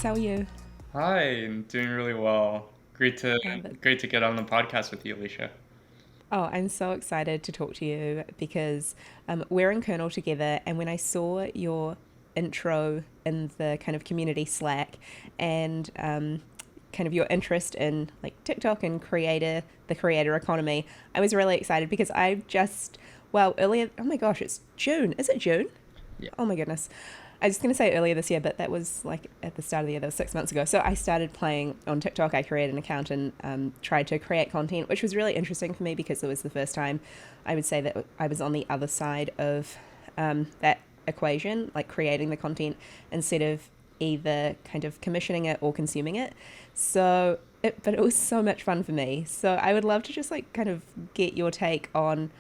Alex. How are you? Hi, I'm doing really well. Great to Uh, but, great to get on the podcast with you, Alicia. I'm so excited to talk to you because we're in Kernel together, and when I saw your intro in the kind of community Slack and kind of your interest in like TikTok and the creator economy, I was really excited because earlier, oh my gosh, it's June. Is it June? Yeah. Oh my goodness. I was going to say earlier this year, but that was like at the start of the year. That was 6 months ago. So I started playing on TikTok. I created an account and tried to create content, which was really interesting for me because it was the first time I would say that I was on the other side of that equation, like creating the content instead of either kind of commissioning it or consuming it. But it was so much fun for me. So I would love to just like kind of get your take on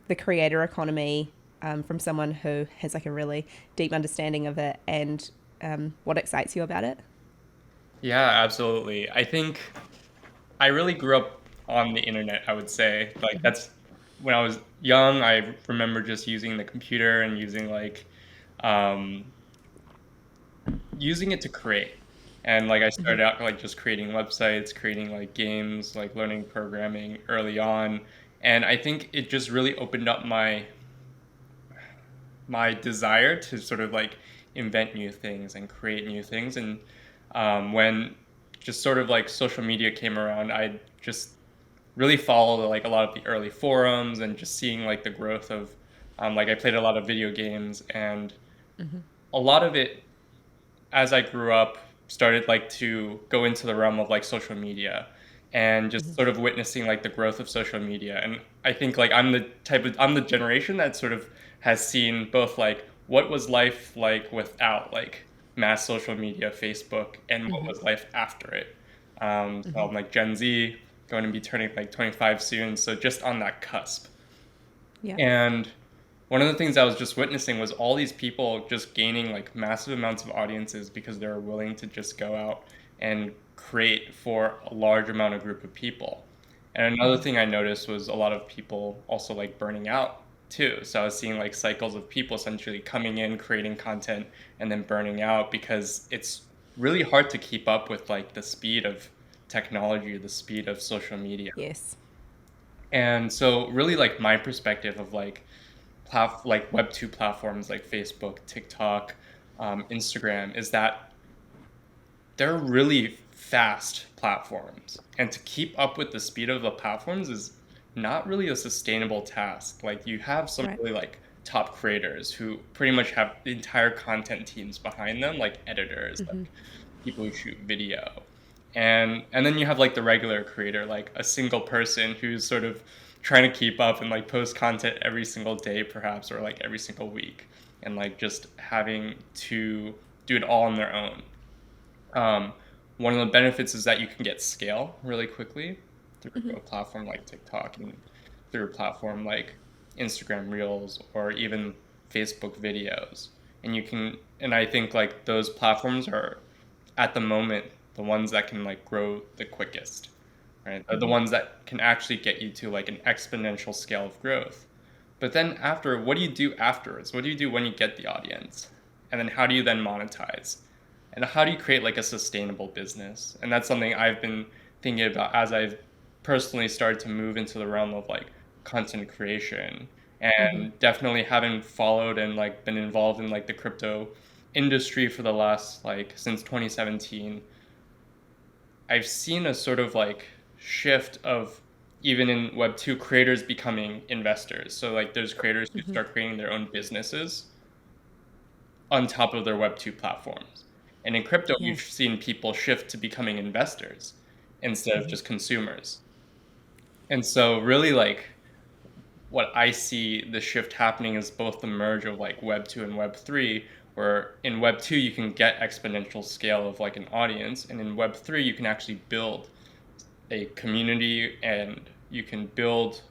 the creator economy from someone who has like a really deep understanding of it and what excites you about it. Yeah, absolutely. I think I really grew up on the internet, I would say. Like that's when I was young, I remember just using the computer and um using it to create. And like I started out like just creating websites, creating like games, like learning programming early on. And I think it just really opened up my desire to sort of like invent new things and create new things. And when just sort of like social media came around, I just really followed like a lot of the early forums and just seeing like the growth of like I played a lot of video games, and a lot of it as I grew up started like to go into the realm of like social media and just sort of witnessing like the growth of social media. And I think like I'm the generation that sort of has seen both like what was life like without like mass social media, Facebook, and what was life after it. So I'm like Gen Z, going to be turning like 25 soon, so just on that cusp. Yeah. And one of the things I was just witnessing was all these people just gaining like massive amounts of audiences because they were willing to just go out and create for a large amount of group of people. And another thing I noticed was a lot of people also like burning out too. So I was seeing like cycles of people essentially coming in, creating content, and then burning out because it's really hard to keep up with like the speed of technology, the speed of social media. Yes. And so really like my perspective of like like Web 2 platforms like Facebook, TikTok, Instagram is that they're really fast platforms. And to keep up with the speed of the platforms is not really a sustainable task. Like you have some Right. really like top creators who pretty much have entire content teams behind them, like editors, like people who shoot video. And then you have like the regular creator, like a single person who's sort of trying to keep up and like post content every single day perhaps, or like every single week, and like just having to do it all on their own. um, One of the benefits is that you can get scale really quickly through a platform like TikTok and through a platform like Instagram Reels or even Facebook videos. And I think like those platforms are at the moment the ones that can like grow the quickest, right? Are the ones that can actually get you to like an exponential scale of growth. But then after, what do you do afterwards? What do you do when you get the audience? And then how do you then monetize? And how do you create like a sustainable business? And that's something I've been thinking about as I've personally started to move into the realm of like content creation, and definitely having followed and like been involved in like the crypto industry for the last like since 2017. I've seen a sort of like shift of even in Web 2 creators becoming investors. So like there's creators who start creating their own businesses on top of their Web 2 platforms. And in crypto, Yeah. you've seen people shift to becoming investors instead of just consumers. And so really like what I see the shift happening is both the merge of like Web 2 and Web 3, where in Web 2 you can get exponential scale of like an audience, and in Web 3 you can actually build a community and you can build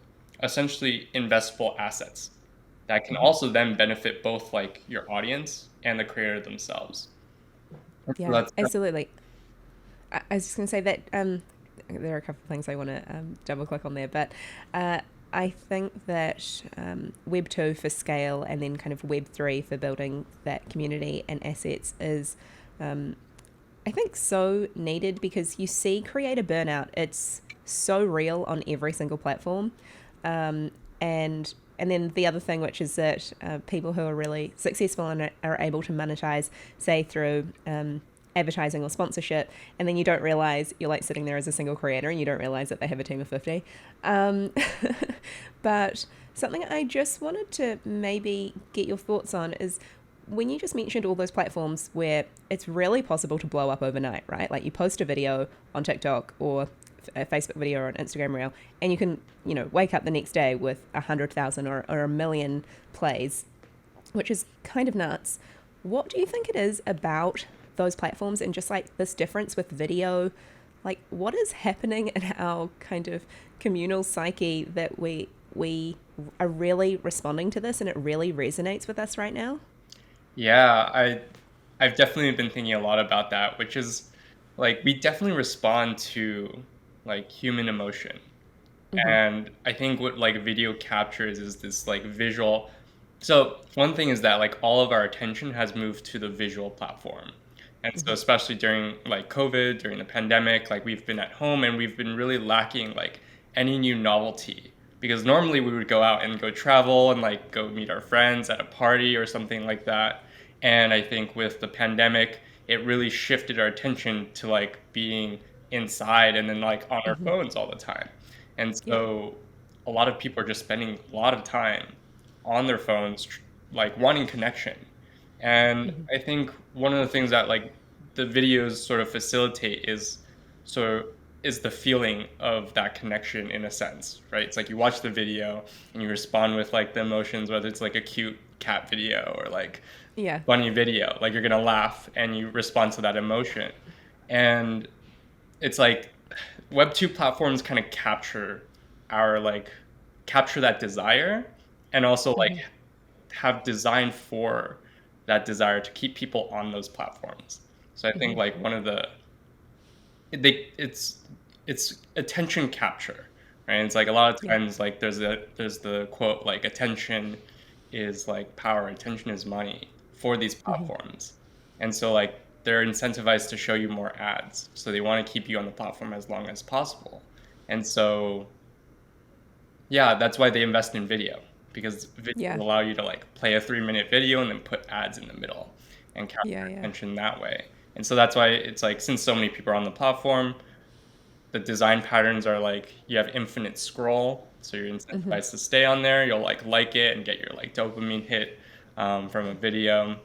essentially investable assets that can also then benefit both like your audience and the creator themselves. So Yeah. that's Absolutely. I was just going to say that there are a couple of things I want to double click on there, but uh, I think that Web 2 for scale and then kind of Web 3 for building that community and assets is I think so needed because you see creator burnout. It's so real on every single platform. Um, and and then the other thing, which is that people who are really successful and are able to monetize, say through advertising or sponsorship, and then you don't realize you're like sitting there as a single creator and you don't realize that they have a team of 50. Um, but something I just wanted to maybe get your thoughts on is when you just mentioned all those platforms where it's really possible to blow up overnight, right? Like you post a video on TikTok or a Facebook video or an Instagram reel, and you can, wake up the next day with 100,000 or a million plays, which is kind of nuts. What do you think it is about those platforms and just like this difference with video? Like, what is happening in our kind of communal psyche that we are really responding to this and it really resonates with us right now? Yeah, I've definitely been thinking a lot about that, which is like we definitely respond to like human emotion. Mm-hmm. And I think what like video captures is this like visual. So one thing is that like all of our attention has moved to the visual platform. And so Mm-hmm. especially during like COVID, during the pandemic, like we've been at home and we've been really lacking like any new novelty. Because normally we would go out and go travel and like go meet our friends at a party or something like that. And I think with the pandemic, it really shifted our attention to like being inside and then like on our Mm-hmm. phones all the time. And Yeah. so a lot of people are just spending a lot of time on their phones, like wanting connection. And Mm-hmm. I think one of the things that like the videos sort of facilitate is sort of is the feeling of that connection in a sense, right? It's like you watch the video and you respond with like the emotions, whether it's like a cute cat video or like Yeah. funny video, like you're gonna laugh and you respond to that emotion. And it's like Web2 platforms kind of our like capture that desire and also like Mm-hmm. have designed for that desire to keep people on those platforms. So I think Mm-hmm. like one of the they it's attention capture, right? It's like a lot of Yeah. times like there's the quote like attention is like power, attention is money for these Mm-hmm. platforms. And so like they're incentivized to show you more ads. So they want to keep you on the platform as long as possible. And so yeah, that's why they invest in video because video Yeah. will allow you to like play a 3-minute video and then put ads in the middle and Yeah. capture Yeah. attention that way. And so that's why it's like since so many people are on the platform, the design patterns are like you have infinite scroll, so you're Mm-hmm. incentivized to stay on there. You'll like it and get your like dopamine hit from a video,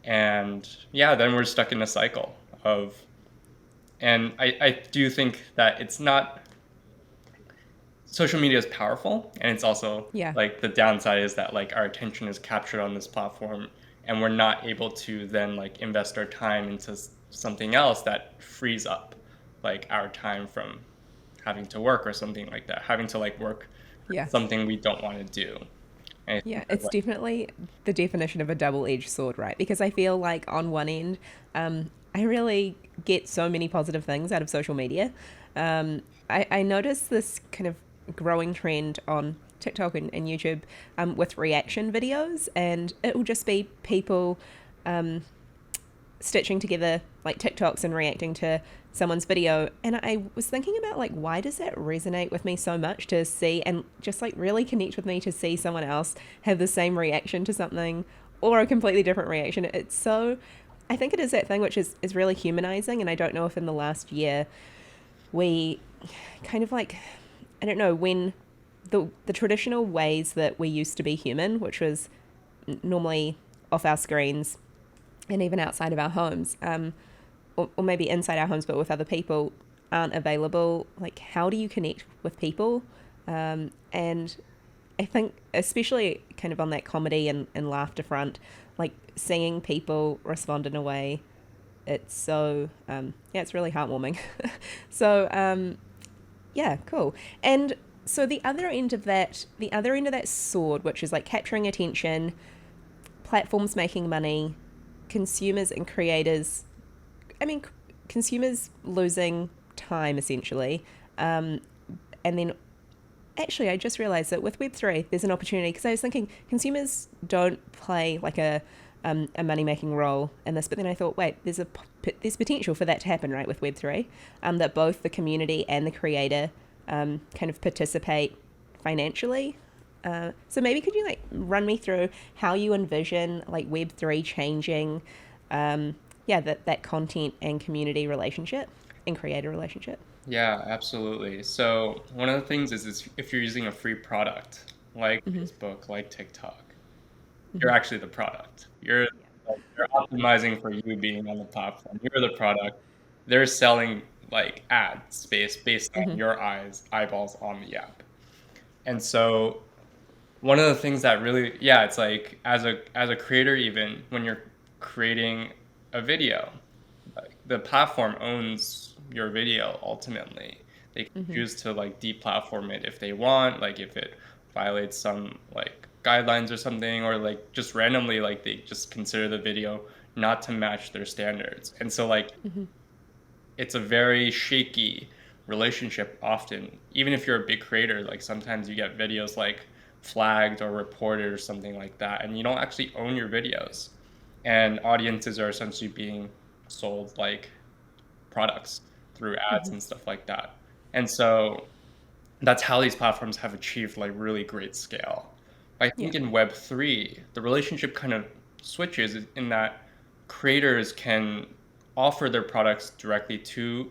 and yeah, then we're stuck in a cycle of. And I do think that it's not social media is powerful, and it's also Yeah. like the downside is that like our attention is captured on this platform, and we're not able to then like invest our time into something else that frees up like our time from having to work or something like that, having to like work Yeah. something we don't want to do. And I Yeah, think that, it's like, definitely the definition of a double-edged sword, right? Because I feel like on one end, I really get so many positive things out of social media. I noticed this kind of growing trend on TikTok and YouTube with reaction videos, and it will just be people stitching together like TikToks and reacting to someone's video. And I was thinking about like, why does that resonate with me so much to see and just like really connect with me to see someone else have the same reaction to something or a completely different reaction? It's so, I think it is that thing which is really humanizing. And I don't know if in the last year we kind of like, I don't know, when the traditional ways that we used to be human, which was normally off our screens and even outside of our homes, or maybe inside our homes but with other people, aren't available. Like, how do you connect with people? And I think especially kind of on that comedy and laughter front, like seeing people respond in a way, it's so yeah, it's really heartwarming. So yeah, cool. And so the other end of that sword, which is like capturing attention, platforms making money, consumers and creators, I mean, consumers losing time essentially. And then actually, I just realized that with Web3, there's an opportunity because I was thinking consumers don't play like a money making role in this, but then I thought, wait, there's a there's potential for that to happen, right, with Web3, that both the community and the creator kind of participate financially. So maybe could you like run me through how you envision like Web3 changing, that content and community relationship and creator relationship? Yeah, absolutely. So one of the things is if you're using a free product like Facebook, like TikTok, you're actually the product. You're optimizing for you being on the platform. You're the product. They're selling like ad space based on your eyeballs on the app. And so one of the things that really, yeah, it's like as a creator, even when you're creating a video, like, the platform owns your video ultimately. They can choose to like deplatform it if they want, like if it violates some like guidelines or something, or like just randomly like they just consider the video not to match their standards. And so like it's a very shaky relationship often. Even if you're a big creator, like sometimes you get videos like flagged or reported or something like that, and you don't actually own your videos. And audiences are essentially being sold like products through ads and stuff like that. And so that's how these platforms have achieved like really great scale. I Yeah. think in Web3, the relationship kind of switches in that creators can offer their products directly to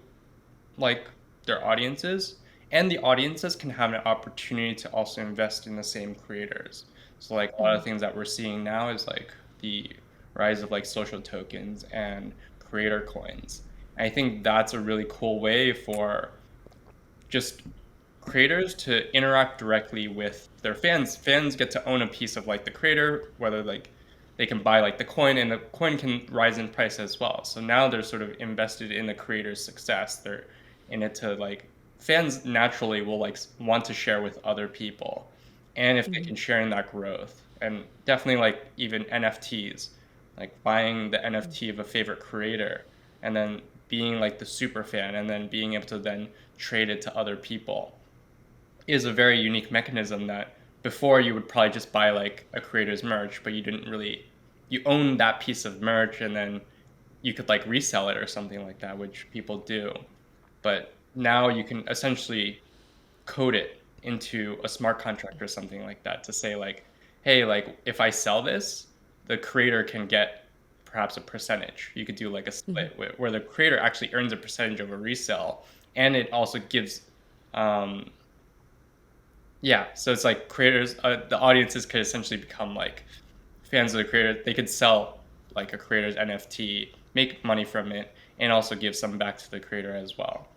like their audiences, and the audiences can have an opportunity to also invest in the same creators. So like a lot of things that we're seeing now is like the rise of like social tokens and creator coins. I think that's a really cool way for just creators to interact directly with their fans. Fans get to own a piece of like the creator, whether like they can buy like the coin, and the coin can rise in price as well. So now they're sort of invested in the creator's success. They're in it to like, fans naturally will like want to share with other people. And if they can share in that growth, and definitely like even NFTs, like buying the NFT of a favorite creator and then being like the super fan and then being able to then trade it to other people is a very unique mechanism that before you would probably just buy like a creator's merch, but you didn't really, you own that piece of merch and then you could like resell it or something like that, which people do. But now you can essentially code it into a smart contract or something like that to say like, hey, like if I sell this, the creator can get perhaps a percentage. You could do like a split where the creator actually earns a percentage of a resale, and it also gives um, yeah, so it's like creators, the audiences could essentially become like fans of the creator. They could sell like a creator's NFT, make money from it, and also give some back to the creator as well.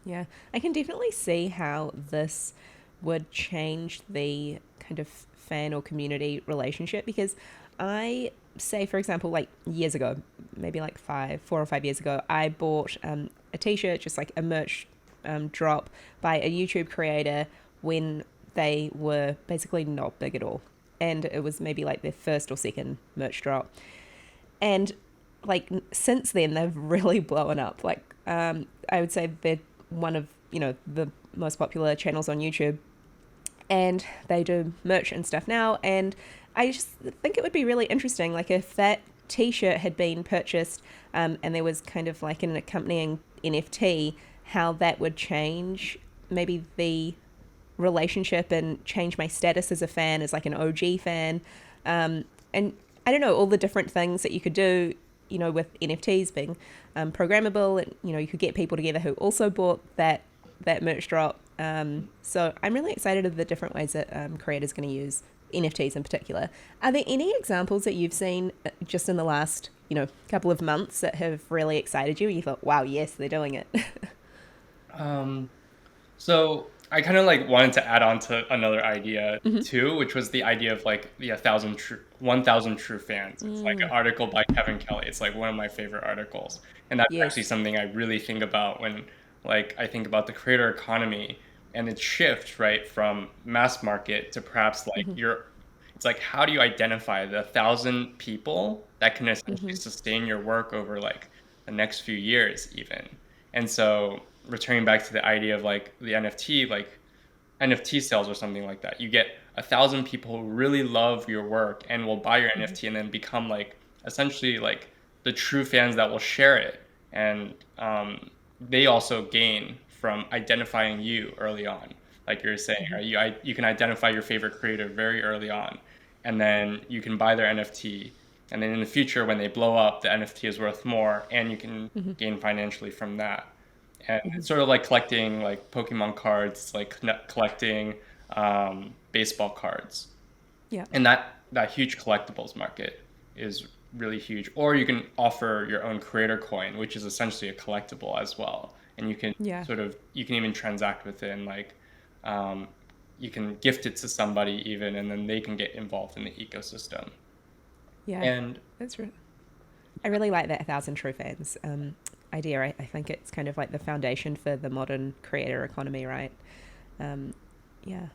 Yeah, I can definitely see how this would change the kind of fan or community relationship because I say, for example, like years ago, maybe like 4 or 5 years ago, I bought a t-shirt, just like a merch drop by a YouTube creator when they were basically not big at all. And it was maybe like their first or second merch drop. And like since then, they've really blown up. Like I would say they're one of, the most popular channels on YouTube, and they do merch and stuff now. And I just think it would be really interesting, like if that t-shirt had been purchased and there was kind of like an accompanying NFT, how that would change maybe the relationship and change my status as a fan, as like an OG fan. And I don't know, all the different things that you could do, with NFTs being programmable, and, you could get people together who also bought that merch drop. So I'm really excited of the different ways that creators going to use NFTs in particular. Are there any examples that you've seen just in the last, couple of months that have really excited you? You thought, wow, yes, they're doing it. Um, so I kind of like wanted to add on to another idea too, which was the idea of like the 1,000 true fans. It's like an article by Kevin Kelly. It's like one of my favorite articles, and that's actually Yes. something I really think about when like I think about the creator economy and its shift right from mass market to perhaps like it's like how do you identify the 1,000 people that can essentially sustain your work over like the next few years even. And so returning back to the idea of like the NFT, like NFT sales or something like that, you get 1,000 people who really love your work and will buy your NFT and then become like essentially like the true fans that will share it, and they also gain from identifying you early on. Like you're saying, right? You can identify your favorite creator very early on, and then you can buy their NFT. And then in the future, when they blow up, the NFT is worth more, and you can gain financially from that. And it's sort of like collecting like Pokemon cards, like collecting baseball cards, Yeah. and that huge collectibles market is really huge. Or you can offer your own creator coin, which is essentially a collectible as well, and you can Yeah. you can even transact with it, and like you can gift it to somebody even, and then they can get involved in the ecosystem. Yeah. And That's right. I really like that 1,000 true fans idea. I think it's kind of like the foundation for the modern creator economy, right? Yeah.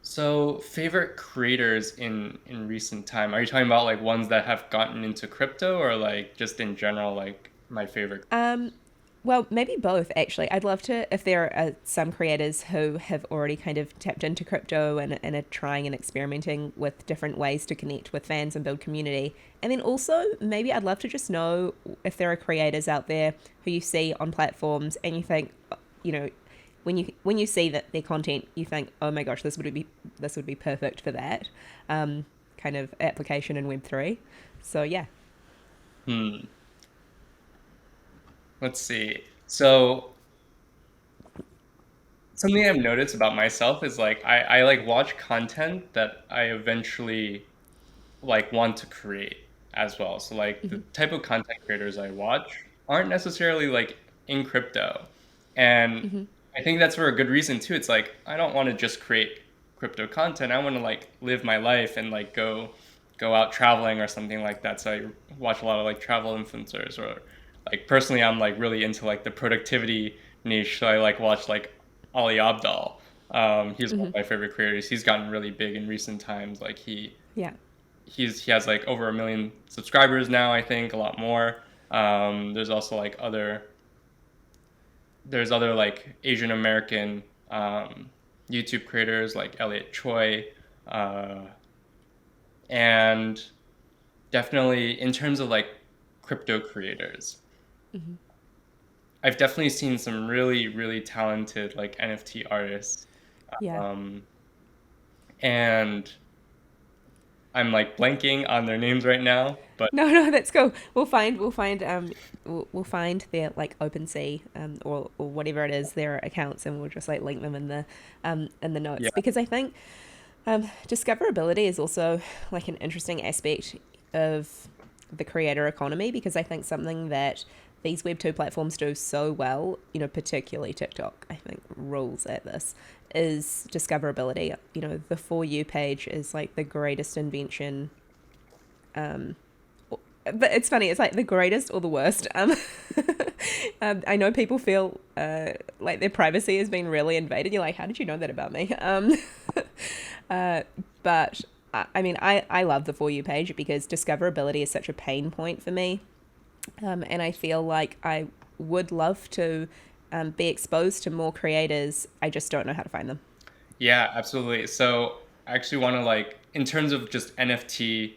so, favorite creators in recent time? Are you talking about like ones that have gotten into crypto, or like just in general, like my favorite? Well, maybe both, actually. I'd love to, if there are some creators who have already kind of tapped into crypto and are trying and experimenting with different ways to connect with fans and build community. And then also, maybe I'd love to just know if there are creators out there who you see on platforms and you think, you know, when you see that their content, you think, oh my gosh, this would be perfect for that kind of application in Web3. So yeah. Hmm. Let's see. So something I've noticed about myself is like I like watch content that I eventually like want to create as well. So like the type of content creators I watch aren't necessarily like in crypto. And I think that's for a good reason too. It's like I don't want to just create crypto content. I want to like live my life and like go out traveling or something like that. So I watch a lot of like travel influencers, or like personally I'm like really into like the productivity niche. So I like watch like Ali Abdal. He's one of my favorite creators. He's gotten really big in recent times. Like Yeah. he has like over 1 million subscribers now, I think, a lot more. There's also like there's other like Asian American YouTube creators like Elliot Choi, uh, and definitely in terms of like crypto creators, I've definitely seen some really really talented like NFT artists, Yeah. um, and I'm like blanking on their names right now, but No, that's cool. We'll find their like OpenSea or whatever it is, their accounts, and we'll just like link them in the yeah, notes, because I think discoverability is also like an interesting aspect of the creator economy, because I think something that these Web2 platforms do so well, particularly TikTok, I think rules at this, is discoverability. The For You page is like the greatest invention. But it's funny, it's like the greatest or the worst. I know people feel like their privacy has been really invaded. You're like, how did you know that about me? But I mean, I love the For You page because discoverability is such a pain point for me. And I feel like I would love to be exposed to more creators. I just don't know how to find them. yeah, absolutely. So I actually want to like in terms of just NFT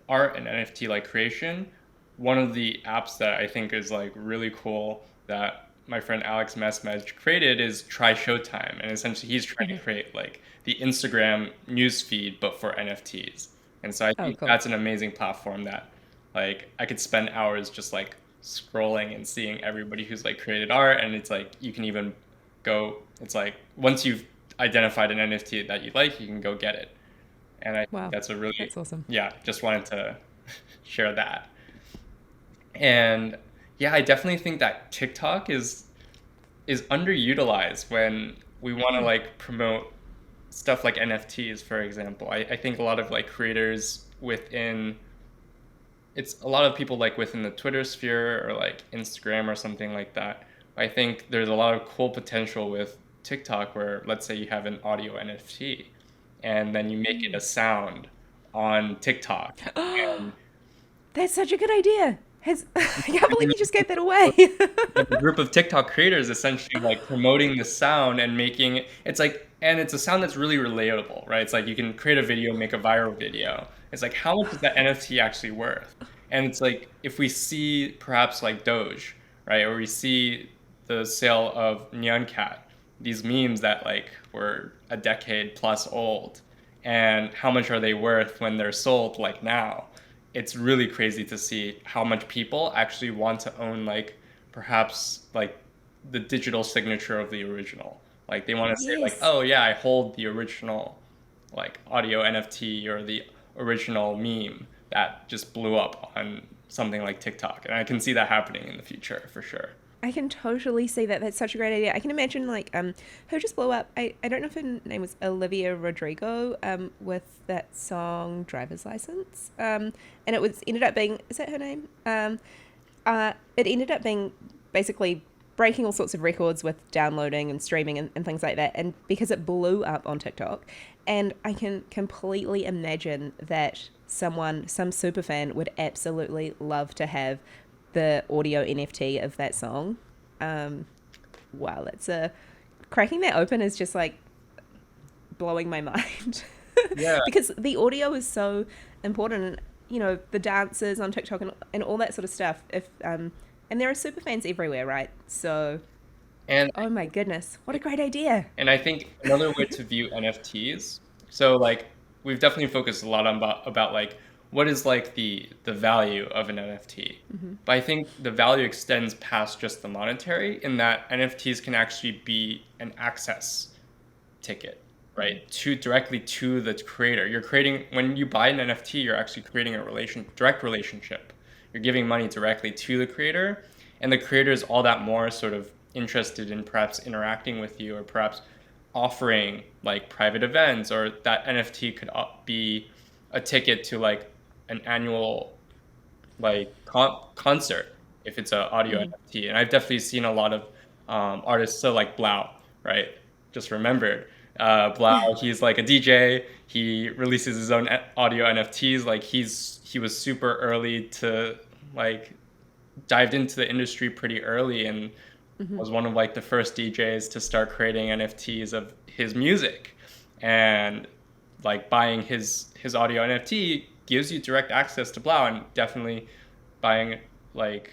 art and NFT like creation, one of the apps that I think is like really cool that my friend Alex Messmej created is Try Showtime, and essentially he's trying to create like the Instagram news feed but for NFTs. And so I Oh, think cool. that's an amazing platform that like I could spend hours just like scrolling and seeing everybody who's like created art, and it's like you can even go. It's like once you've identified an NFT that you like, you can go get it. And I think Wow. that's a really, That's awesome. yeah, just wanted to share that. And yeah, I definitely think that TikTok is underutilized when we want to like promote stuff like NFTs, for example. I think a lot of like creators within it's a lot of people like within the Twitter sphere or like Instagram or something like that. I think there's a lot of cool potential with TikTok where let's say you have an audio NFT and then you make it a sound on TikTok, and That's such a good idea. I can't and then believe you you just gave that away. have a group of TikTok creators essentially like promoting the sound and making it's like, and it's a sound that's really relatable, right? It's like you can create a video, make a viral video. It's like how much is that NFT actually worth? And it's like if we see perhaps like Doge, right, or we see the sale of Nyan Cat, these memes that like were a decade plus old, and how much are they worth when they're sold like now? It's really crazy to see how much people actually want to own like perhaps like the digital signature of the original. Like they want to say like, Yes. oh yeah, I hold the original like audio NFT or the original meme that just blew up on something like TikTok. And I can see that happening in the future for sure. I can totally see that. That's such a great idea. I can imagine like who just blew up. I don't know if her name was Olivia Rodrigo with that song Driver's License. And it was ended up being, is that her name? It ended up being basically breaking all sorts of records with downloading and streaming and things like that. And because it blew up on TikTok, and I can completely imagine that some super fan would absolutely love to have the audio NFT of that song. Um, wow, that's a cracking that open is just like blowing my mind Yeah. because the audio is so important. And, you know, the dances on TikTok and all that sort of stuff. If and there are super fans everywhere, right? So, And oh my goodness, what a great idea! And I think another way to view NFTs, so like we've definitely focused a lot on about like what is like the value of an NFT. But I think the value extends past just the monetary in that NFTs can actually be an access ticket, right? To directly to the creator. You're creating when you buy an NFT, you're actually creating a direct relationship. You're giving money directly to the creator, and the creator is all that more sort of interested in perhaps interacting with you or perhaps offering like private events, or that NFT could be a ticket to like an annual like concert if it's an audio NFT. And I've definitely seen a lot of artists, so like Blau, right? Just remembered. Blau, he's like a DJ. He releases his own audio NFTs. Like he was super early to like dived into the industry pretty early and was one of like the first DJs to start creating NFTs of his music. And like buying his audio NFT gives you direct access to Blau, and definitely buying like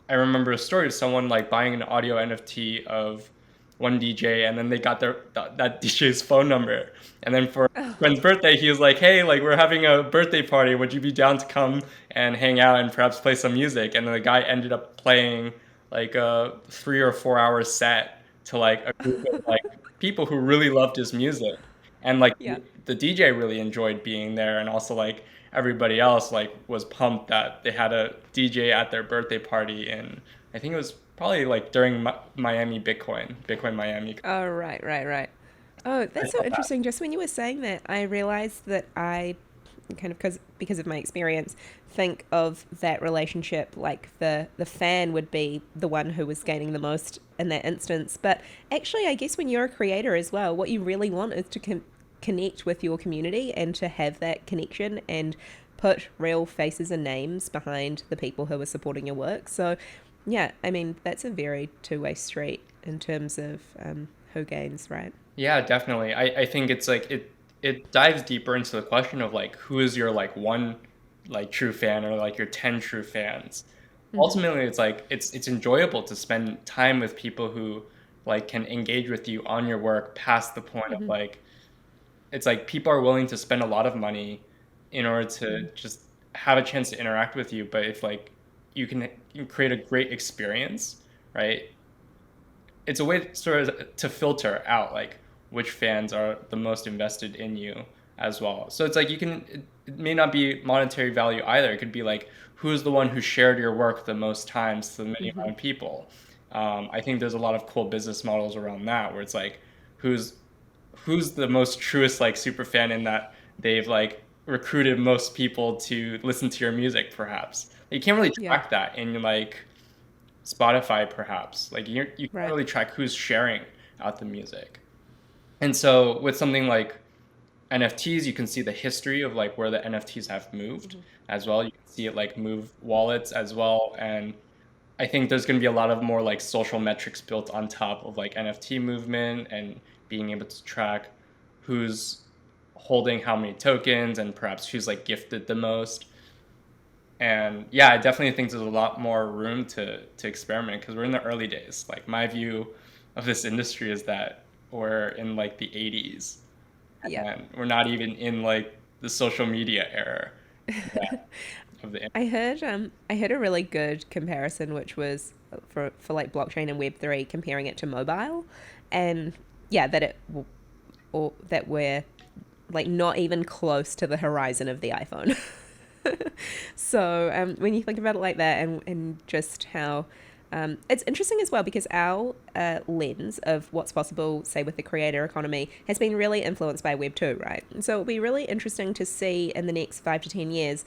I remember a story of someone like buying an audio NFT of one DJ, and then they got that DJ's phone number, and then for a friend's birthday he was like, hey, like we're having a birthday party, would you be down to come and hang out and perhaps play some music? And then the guy ended up playing like a 3 or 4 hour set to like a group of like people who really loved his music, and like Yeah. the DJ really enjoyed being there, and also like everybody else like was pumped that they had a DJ at their birthday party. And I think it was probably like during Miami Bitcoin Miami. Oh, right, right, right. Oh, I that's so love that. interesting. Just when you were saying that, I realized that I kind of because of my experience think of that relationship like the fan would be the one who was gaining the most in that instance. But actually, I guess when you're a creator as well, what you really want is to connect with your community and to have that connection and put real faces and names behind the people who are supporting your work. So, yeah, I mean, that's a very two-way street in terms of who gains, right? Yeah, definitely. I think it's like it dives deeper into the question of like who is your like one like true fan or like your 10 true fans. Ultimately, it's like it's enjoyable to spend time with people who like can engage with you on your work past the point of like it's like people are willing to spend a lot of money in order to just have a chance to interact with you. But if like you can create a great experience, right? It's a way to sort of to filter out like which fans are the most invested in you as well. So it's like it may not be monetary value either. It could be like who's the one who shared your work the most times to the many amount of people. I think there's a lot of cool business models around that where it's like who's who's the most truest like super fan in that they've like recruited most people to listen to your music perhaps. You can't really Yeah, track that in like Spotify perhaps. Like you can't right. really track who's sharing out the music. And so with something like NFTs, you can see the history of like where the NFTs have moved as well. You can see it like move wallets as well. And I think there's going to be a lot of more like social metrics built on top of like NFT movement and being able to track who's holding how many tokens and perhaps who's like gifted the most. And yeah, I definitely think there's a lot more room to experiment because we're in the early days. Like my view of this industry is that we're in like the 80s Yeah. and we're not even in like the social media era of the I heard a really good comparison, which was for like blockchain and Web3, comparing it to mobile, and yeah, or that we're like not even close to the horizon of the iPhone. So when you think about it like that, and just how it's interesting as well because our lens of what's possible, say with the creator economy, has been really influenced by Web 2, right? So it'll be really interesting to see in the next 5 to 10 years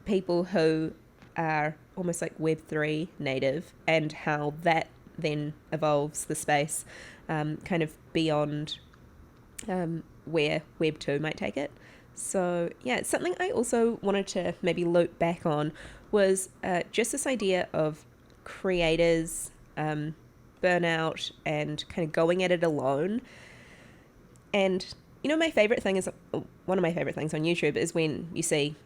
people who are almost like Web 3 native and how that then evolves the space kind of beyond where Web 2 might take it. So, yeah, something I also wanted to maybe loop back on was just this idea of creators burnout and kind of going at it alone. And, you know, my favorite thing is one of my favorite things on YouTube is when you see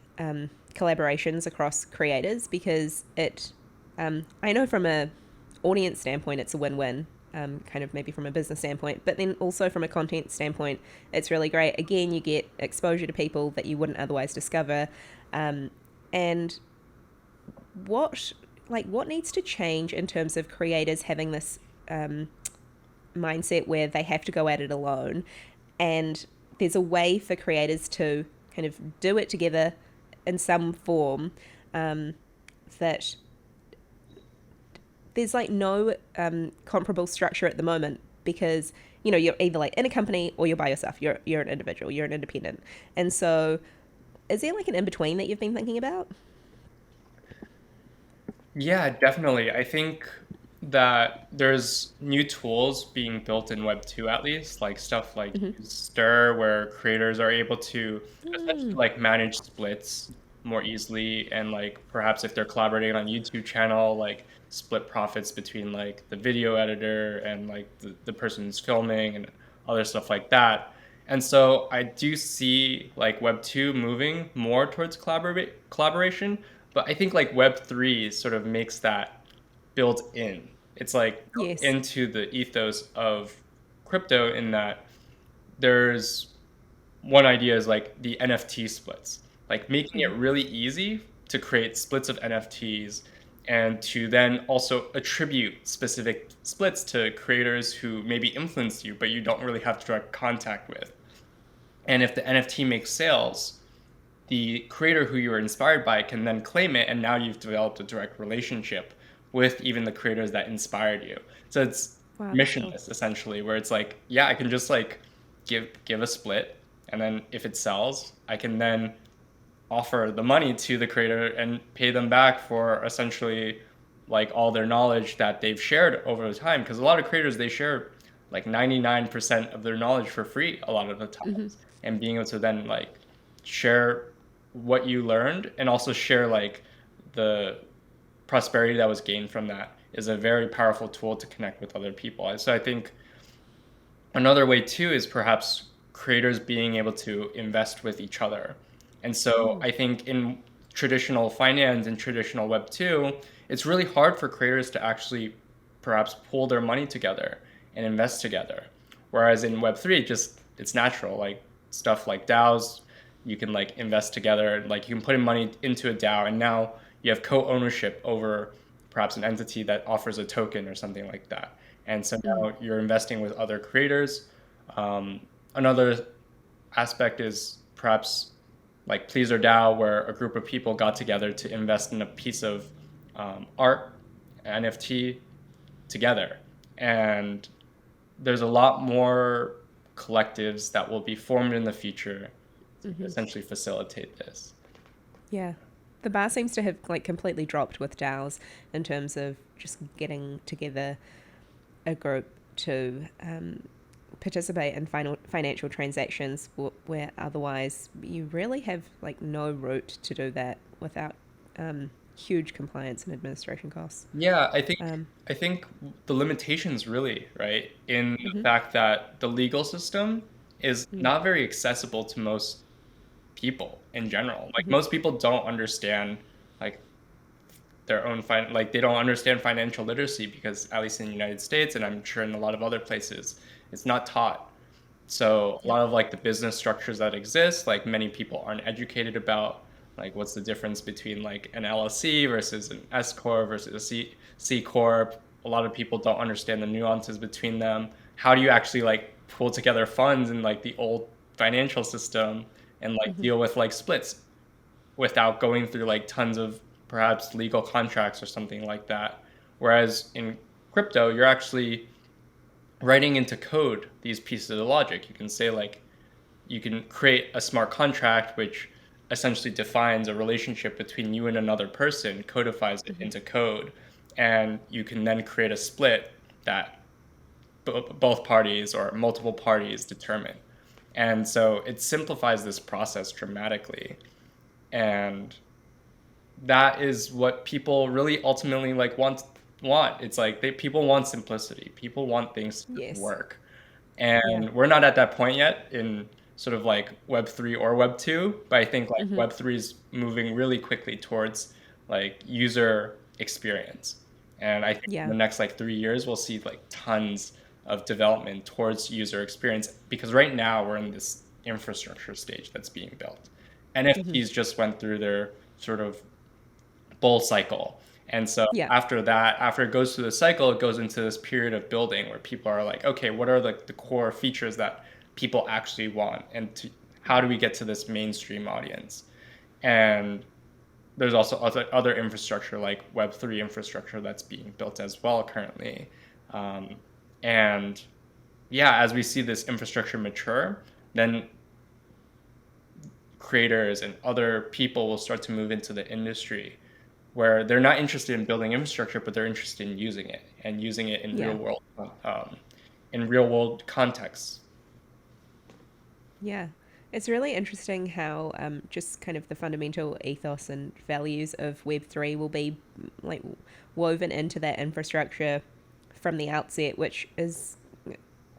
collaborations across creators because I know from a audience standpoint, it's a win-win. Kind of maybe from a business standpoint, but then also from a content standpoint, it's really great. Again, you get exposure to people that you wouldn't otherwise discover. And what needs to change in terms of creators having this mindset where they have to go at it alone, and there's a way for creators to kind of do it together in some form that there's like no comparable structure at the moment because you know you're either like in a company or you're by yourself. You're an individual. You're an independent. And so, is there like an in between that you've been thinking about? Yeah, definitely. I think that there's new tools being built in Web 2 at least, like stuff like Mm-hmm. Stir, where creators are able to essentially Mm, like manage splits more easily and like perhaps if they're collaborating on YouTube channel, like split profits between like the video editor and like the person who's filming and other stuff like that. And so I do see like Web 2 moving more towards collaboration, but I think like Web 3 sort of makes that built in. It's like built yes. into the ethos of crypto in that there's one idea is like the NFT splits, like making it Mm-hmm. really easy to create splits of NFTs and to then also attribute specific splits to creators who maybe influenced you, but you don't really have direct contact with. And if the NFT makes sales, the creator who you were inspired by can then claim it, and now you've developed a direct relationship with even the creators that inspired you. So it's Wow, that's cool. missionless essentially, where it's like, yeah, I can just like give a split, and then if it sells, I can then offer the money to the creator and pay them back for essentially like all their knowledge that they've shared over the time. Because a lot of creators they share like 99% of their knowledge for free a lot of the Mm-hmm. times, and being able to then like share what you learned and also share like the prosperity that was gained from that is a very powerful tool to connect with other people. And so I think another way too is perhaps creators being able to invest with each other. And so Mm. I think in traditional finance and traditional Web 2, it's really hard for creators to actually perhaps pull their money together and invest together. Whereas in Web 3, just it's natural. Like stuff like DAOs, you can like invest together, like you can put in money into a DAO and now you have co-ownership over perhaps an entity that offers a token or something like that. And so Mm. now you're investing with other creators. Another aspect is perhaps like Pleaser DAO, where a group of people got together to invest in a piece of art, NFT, together. And there's a lot more collectives that will be formed in the future to Mm-hmm. essentially facilitate this. Yeah. The bar seems to have like completely dropped with DAOs in terms of just getting together a group to participate in financial transactions where otherwise you really have like no route to do that without huge compliance and administration costs. Yeah, Um, I think the limitations really, right, in the mm-hmm. fact that the legal system is Mm. not very accessible to most people in general. Like Mm-hmm. most people don't understand like their own like they don't understand financial literacy, because at least in the United States, and I'm sure in a lot of other places, it's not taught. So a Yeah. lot of like the business structures that exist, like many people aren't educated about, like what's the difference between like an LLC versus an S corp versus a C corp. A lot of people don't understand the nuances between them. How do you actually like pull together funds in like the old financial system and like Hmm. deal with like splits without going through like tons of perhaps legal contracts or something like that. Whereas in crypto, you're actually writing into code these pieces of logic. You can say like, you can create a smart contract which essentially defines a relationship between you and another person, codifies it Hmm. into code, and you can then create a split that both parties or multiple parties determine. And so it simplifies this process dramatically. And that is what people really ultimately like want. It's like people want simplicity. People want things to just Yes. work. Yeah. And we're not at that point yet in sort of like Web3 or Web2, but I think like Hmm. Web3 is moving really quickly towards like user experience. And I think in Yeah. the next like 3 years, we'll see like tons of development towards user experience, because right now we're in this infrastructure stage that's being built. Hmm. NFTs just went through their sort of bull cycle. And so Yeah. after that, after it goes through the cycle, it goes into this period of building where people are like, okay, what are the core features that people actually want? And how do we get to this mainstream audience? And there's also other infrastructure like Web3 infrastructure that's being built as well currently. Um, and yeah, as we see this infrastructure mature, then creators and other people will start to move into the industry where they're not interested in building infrastructure, but they're interested in using it and using it Yeah. in real world contexts. Yeah. It's really interesting how just kind of the fundamental ethos and values of Web3 will be like woven into that infrastructure from the outset, which is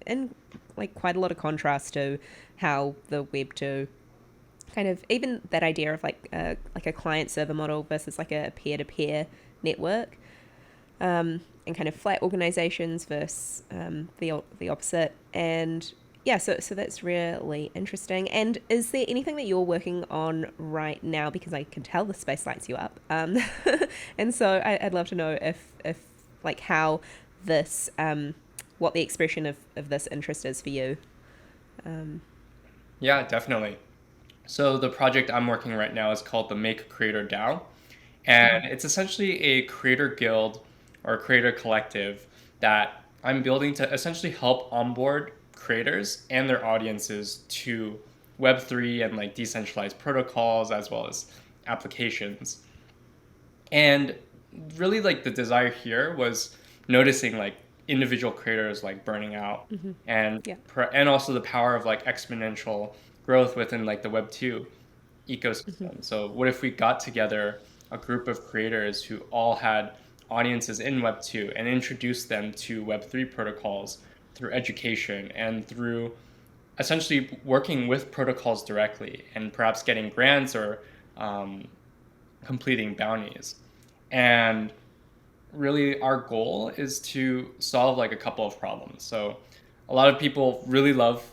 in like quite a lot of contrast to how the Web2 kind of, even that idea of like a client server model versus like a peer to peer network, and kind of flat organizations versus the opposite. And yeah, so that's really interesting. And is there anything that you're working on right now? Because I can tell the space lights you up. And so I'd love to know if like how this, what the expression of this interest is for you. Um, Yeah, definitely. So the project I'm working right now is called the Make Creator DAO, and mhm, it's essentially a creator guild or a creator collective that I'm building to essentially help onboard creators and their audiences to Web3 and like decentralized protocols as well as applications. And really like the desire here was noticing like individual creators like burning out, mhm, and yeah. and also the power of like exponential growth within like the Web 2 Mhm, ecosystem. So what if we got together a group of creators who all had audiences in Web 2 and introduced them to Web 3 protocols through education and through essentially working with protocols directly and perhaps getting grants or um, completing bounties. And really our goal is to solve like a couple of problems. So a lot of people really love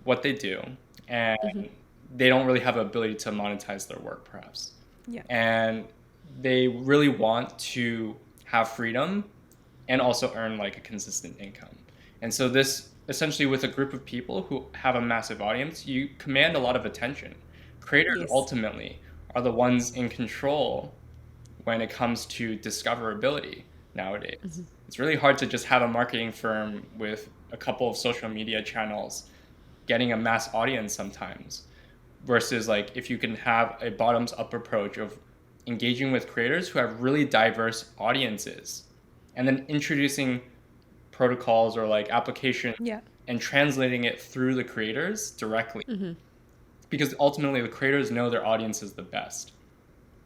what they do, and mhm, they don't really have the ability to monetize their work perhaps. yeah. And they really want to have freedom and also earn like a consistent income. And so this essentially with a group of people who have a massive audience, you command a lot of attention. Creators Yes. ultimately are the ones in control when it comes to discoverability nowadays. Mhm, It's really hard to just have a marketing firm with a couple of social media channels getting a mass audience sometimes, versus like if you can have a bottoms up approach of engaging with creators who have really diverse audiences and then introducing protocols or like applications yeah. and translating it through the creators directly, Mhm, because ultimately the creators know their audience is the best.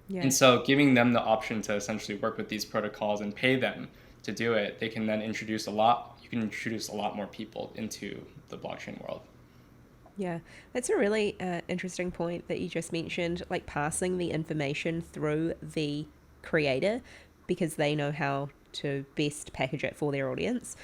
yeah. And so giving them the option to essentially work with these protocols and pay them to do it, they can then you can introduce a lot more people into the blockchain world. Yeah, that's a really interesting point that you just mentioned, like passing the information through the creator because they know how to best package it for their audience.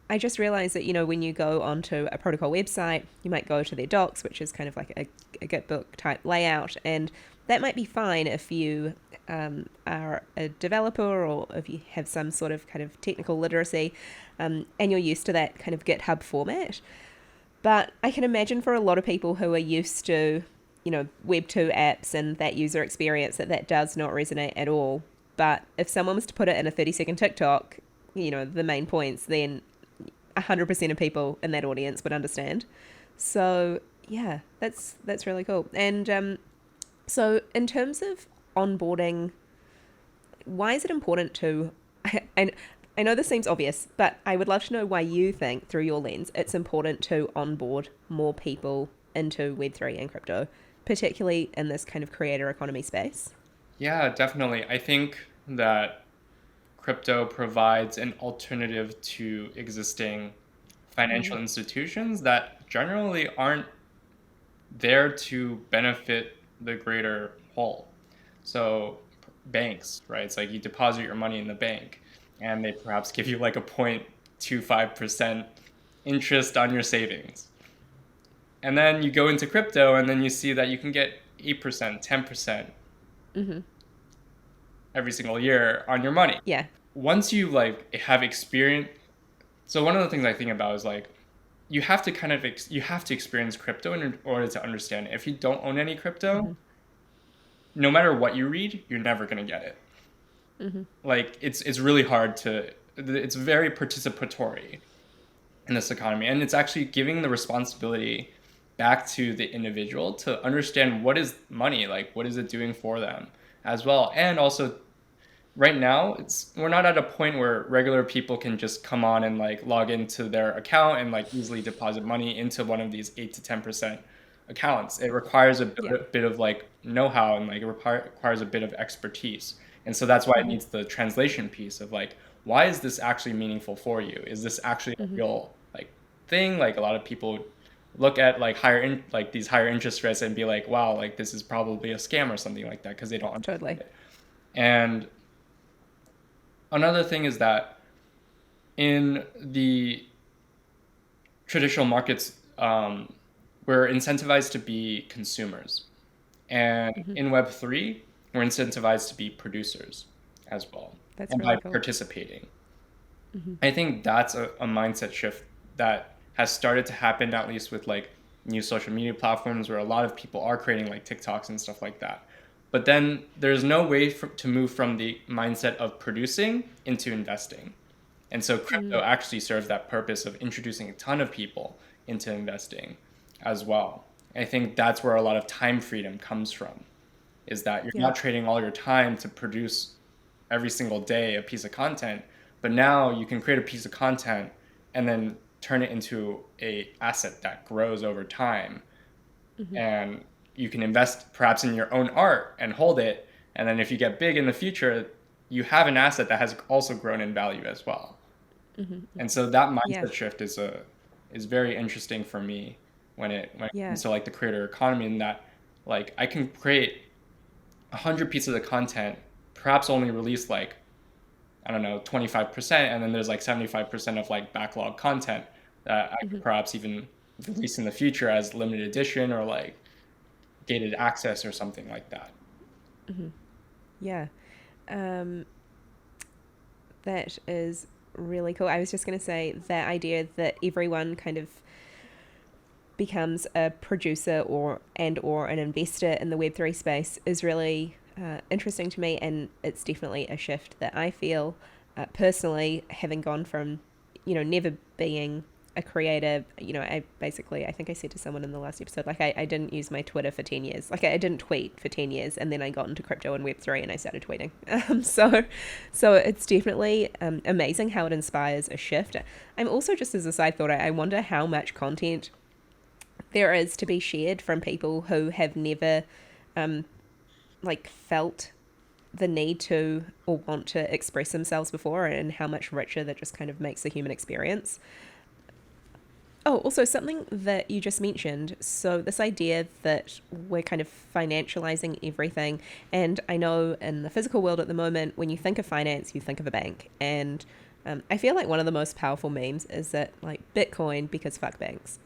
I just realized that, when you go onto a protocol website, you might go to their docs, which is kind of like a Gitbook type layout, and that might be fine if you are a developer or if you have some sort of kind of technical literacy and you're used to that kind of GitHub format. But I can imagine for a lot of people who are used to, Web 2 apps and that user experience, that does not resonate at all. But if someone was to put it in a 30-second TikTok, the main points, then 100% of people in that audience would understand. So yeah, that's really cool. And so in terms of onboarding, why is it important to? I, I know this seems obvious, but I would love to know why you think, through your lens, it's important to onboard more people into Web3 and crypto, particularly in this kind of creator economy space. Yeah, definitely. I think that crypto provides an alternative to existing financial institutions that generally aren't there to benefit the greater whole. So banks, right? It's like you deposit your money in the bank and they perhaps give you like a 0.25% interest on your savings. And then you go into crypto and then you see that you can get 8%, 10% every single year on your money. Yeah. Once you like have experience, so one of the things I think about is like you have to kind of you have to experience crypto in order to understand it. If you don't own any crypto, no matter what you read, you're never going to get it. Like it's really hard to, it's very participatory in this economy, and it's actually giving the responsibility back to the individual to understand what is money, like what is it doing for them as well. And also right now we're not at a point where regular people can just come on and like log into their account and like easily deposit money into one of these 8 to 10% accounts. It requires a bit of like know-how, and like it requires a bit of expertise. And so that's why it needs the translation piece of like, why is this actually meaningful for you? Is this actually a real like thing? Like a lot of people look at like like these higher interest rates and be like, wow, like this is probably a scam or something like that, because they don't understand Totally. it. And another thing is that in the traditional markets, we're incentivized to be consumers. And in Web3, we're incentivized to be producers as well. That's And by really cool. participating. I think that's a mindset shift that has started to happen, at least with like new social media platforms where a lot of people are creating like TikToks and stuff like that. But then there's no way to move from the mindset of producing into investing. And so crypto actually serves that purpose of introducing a ton of people into investing as well. I think that's where a lot of time freedom comes from, is that you're not trading all your time to produce every single day a piece of content, but now you can create a piece of content and then turn it into a asset that grows over time. And you can invest perhaps in your own art and hold it. And then if you get big in the future, you have an asset that has also grown in value as well. And so that mindset shift is very interesting for me when it comes to like the creator economy, in that like I can create 100 pieces of content, perhaps only release like, I don't know, 25%, and then there's like 75% of like backlog content that I could perhaps even release in the future as limited edition or like gated access or something like that. Yeah. Um, that is really cool. I was just going to say that idea that everyone kind of becomes a producer or an investor in the Web3 space is really interesting to me, and it's definitely a shift that I feel personally, having gone from never being a creator. I think I said to someone in the last episode, like I didn't use my Twitter for 10 years. Like I didn't tweet for 10 years, and then I got into crypto and Web3 and I started tweeting. So it's definitely amazing how it inspires a shift. I'm also, just as a side thought, I wonder how much content there is to be shared from people who have never felt the need to or want to express themselves before, and how much richer that just kind of makes the human experience. Oh, also something that you just mentioned. So this idea that we're kind of financializing everything. And I know in the physical world at the moment, when you think of finance, you think of a bank. And I feel like one of the most powerful memes is that like Bitcoin because fuck banks.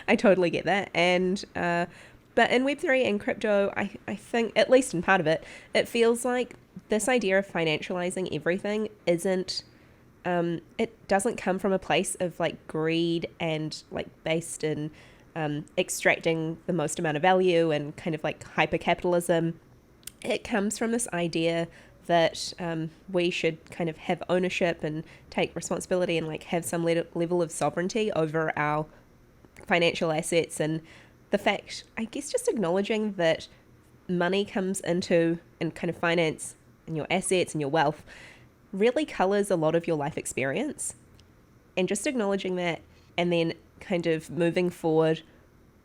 I totally get that. And but in Web3 and crypto, I think, at least in part of it, it feels like this idea of financializing everything isn't it doesn't come from a place of like greed and like based in extracting the most amount of value and kind of like hyper capitalism. It comes from this idea that we should kind of have ownership and take responsibility and like have some level of sovereignty over our financial assets, and the fact, I guess, just acknowledging that money comes into and kind of finance and your assets and your wealth really colors a lot of your life experience, and just acknowledging that and then kind of moving forward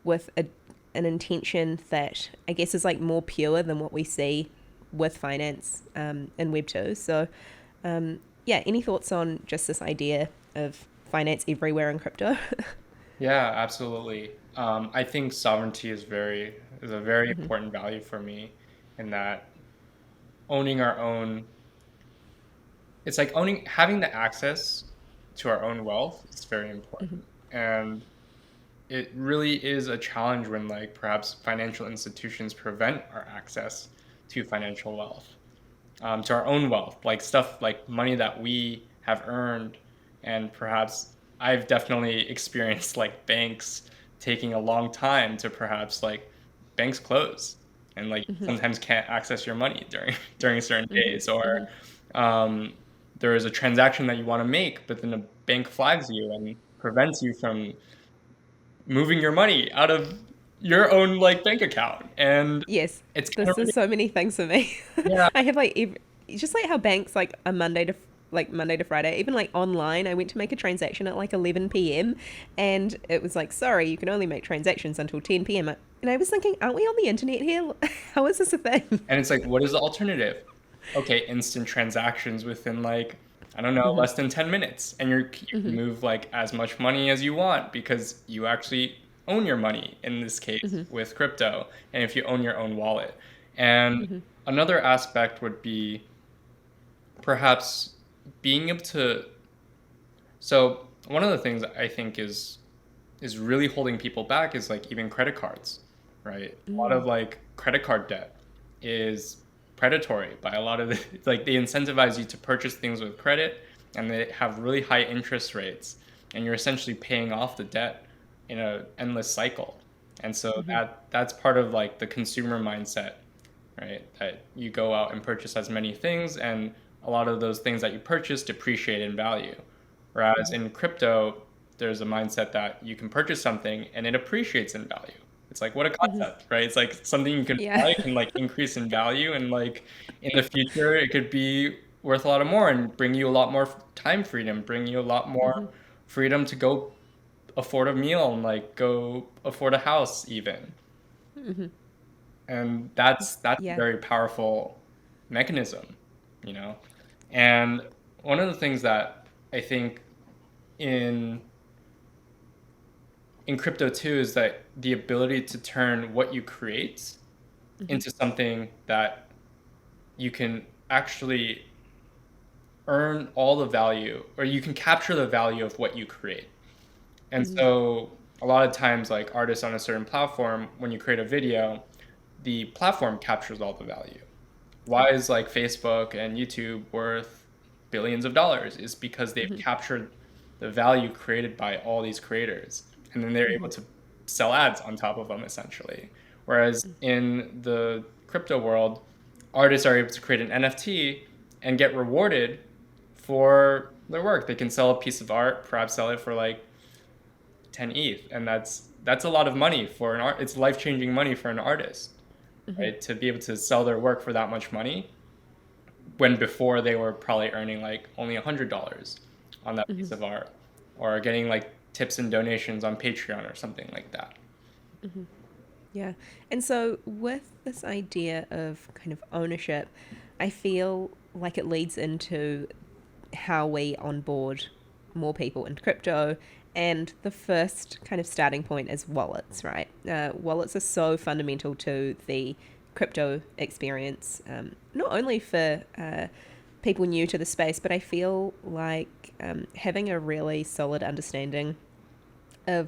with an intention that I guess is like more pure than what we see with finance in Web 2. So yeah, any thoughts on just this idea of finance everywhere in crypto? Yeah, absolutely. I think sovereignty is a very Mm-hmm, important value for me, in that owning our own, it's like owning, having the access to our own wealth is very mm-hmm, important. And it really is a challenge when like perhaps financial institutions prevent our access to financial wealth, to our own wealth, like stuff like money that we have earned. And perhaps I've definitely experienced like banks taking a long time to perhaps like banks close, and like mm-hmm, sometimes can't access your money during during certain mm-hmm, days, or mm-hmm, um, there is a transaction that you want to make, but then a bank flags you and prevents you from moving your money out of your own like bank account. And yes, it's kind of this is so many things for me. yeah. I have like just like how banks like a Monday to Friday, even like online. I went to make a transaction at like 11 p.m. and it was like, sorry, you can only make transactions until 10 p.m. And I was thinking, aren't we on the internet here? How is this a thing? And it's like, what is the alternative? Okay, instant transactions within like, I don't know, Mm-hmm, less than 10 minutes. And you can mm-hmm, move like as much money as you want because you actually own your money in this case mm-hmm, with crypto. And if you own your own wallet. And mm-hmm, another aspect would be perhaps being able to, so one of the things I think is really holding people back is like even credit cards, right? A lot of like credit card debt is predatory by a lot of the, like they incentivize you to purchase things with credit, and they have really high interest rates, and you're essentially paying off the debt in a endless cycle. And so mm-hmm, that's part of like the consumer mindset, right? That you go out and purchase as many things, and a lot of those things that you purchase depreciate in value. Whereas in crypto, there's a mindset that you can purchase something and it appreciates in value. It's like, what a mm-hmm. concept, right? It's like something you can Yeah. buy can like increase in value, and like in the future it could be worth a lot more and bring you a lot more time freedom, bring you a lot Mm-hmm, more freedom to go afford a meal and like go afford a house even. mm-hmm. And that's a Yeah. very powerful mechanism, you know. And one of the things that I think in in crypto too is that the ability to turn what you create Mm-hmm, into something that you can actually earn all the value, or you can capture the value of what you create. And mm-hmm, so a lot of times like artists on a certain platform, when you create a video, the platform captures all the value. Why is like Facebook and YouTube worth billions of dollars? Is because they've mm-hmm, captured the value created by all these creators, and then they're mm-hmm, able to sell ads on top of them essentially. Whereas in the crypto world, artists are able to create an NFT and get rewarded for their work. They can sell a piece of art, perhaps sell it for like 10 ETH, and that's a lot of money for an art. It's life-changing money for an artist, mm-hmm, right? To be able to sell their work for that much money, when before they were probably earning like only $100 on that mm-hmm, piece of art, or getting like tips and donations on Patreon or something like that. mm-hmm. Yeah. And so with this idea of kind of ownership, I feel like it leads into how we onboard more people into crypto And the first kind of starting point is wallets, right? Wallets are so fundamental to the crypto experience, not only for people new to the space, but I feel like having a really solid understanding of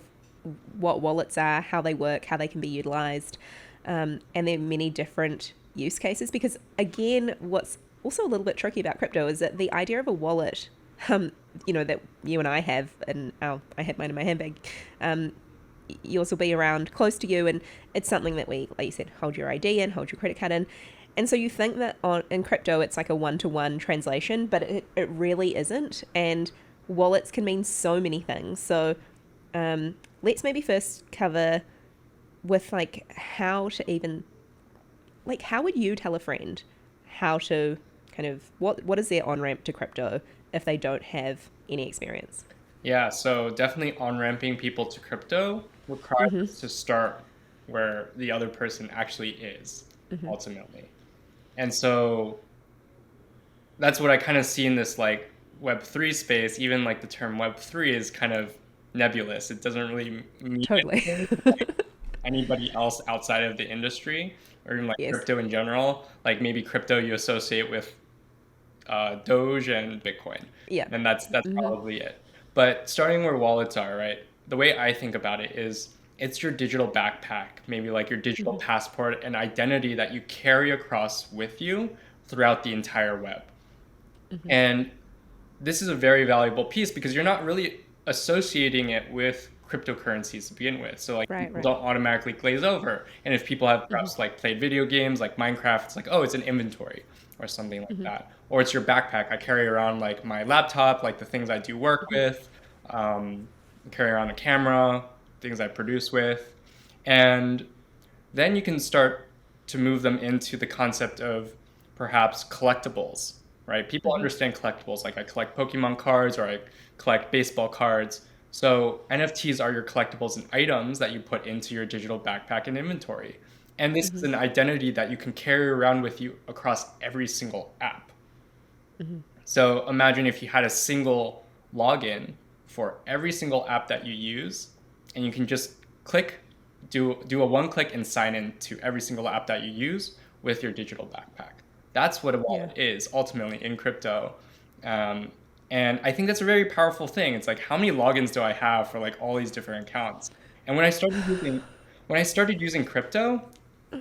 what wallets are, how they work, how they can be utilized, and there are many different use cases. Because again, what's also a little bit tricky about crypto is that the idea of a wallet, that you and I have, and I have mine in my handbag, yours will be around close to you, and it's something that we, like you said, hold your ID in, hold your credit card in. And so you think that in crypto it's like a one-to-one translation, but it really isn't. And wallets can mean so many things. So let's maybe first cover with like how to even, like, how would you tell a friend how to kind of, what is their on-ramp to crypto if they don't have any experience? Yeah, so definitely on-ramping people to crypto requires to start where the other person actually is, ultimately. And so that's what I kind of see in this like Web3 space. Even like the term Web3 is kind of nebulous. It doesn't really mean Totally. anything to like anybody else outside of the industry or even like Yes. crypto in general. Like maybe crypto you associate with Doge and Bitcoin. Yeah. And that's probably it. But starting where wallets are, right? The way I think about it is it's your digital backpack, maybe like your digital passport and identity that you carry across with you throughout the entire web. And this is a very valuable piece because you're not really associating it with cryptocurrencies to begin with. So like people don't automatically glaze over. And if people have perhaps like played video games like Minecraft, it's like, oh, it's an inventory or something like that. Or it's your backpack. I carry around like my laptop, like the things I do work with, carry around a camera, things I produce with. And then you can start to move them into the concept of perhaps collectibles, right? People understand collectibles. Like I collect Pokemon cards or I collect baseball cards. So NFTs are your collectibles and items that you put into your digital backpack and inventory. And this is an identity that you can carry around with you across every single app. So imagine if you had a single login for every single app that you use, and you can just do a one click and sign in to every single app that you use with your digital backpack. That's what a wallet is ultimately in crypto. And I think that's a very powerful thing. It's like, how many logins do I have for like all these different accounts? And when I started using crypto,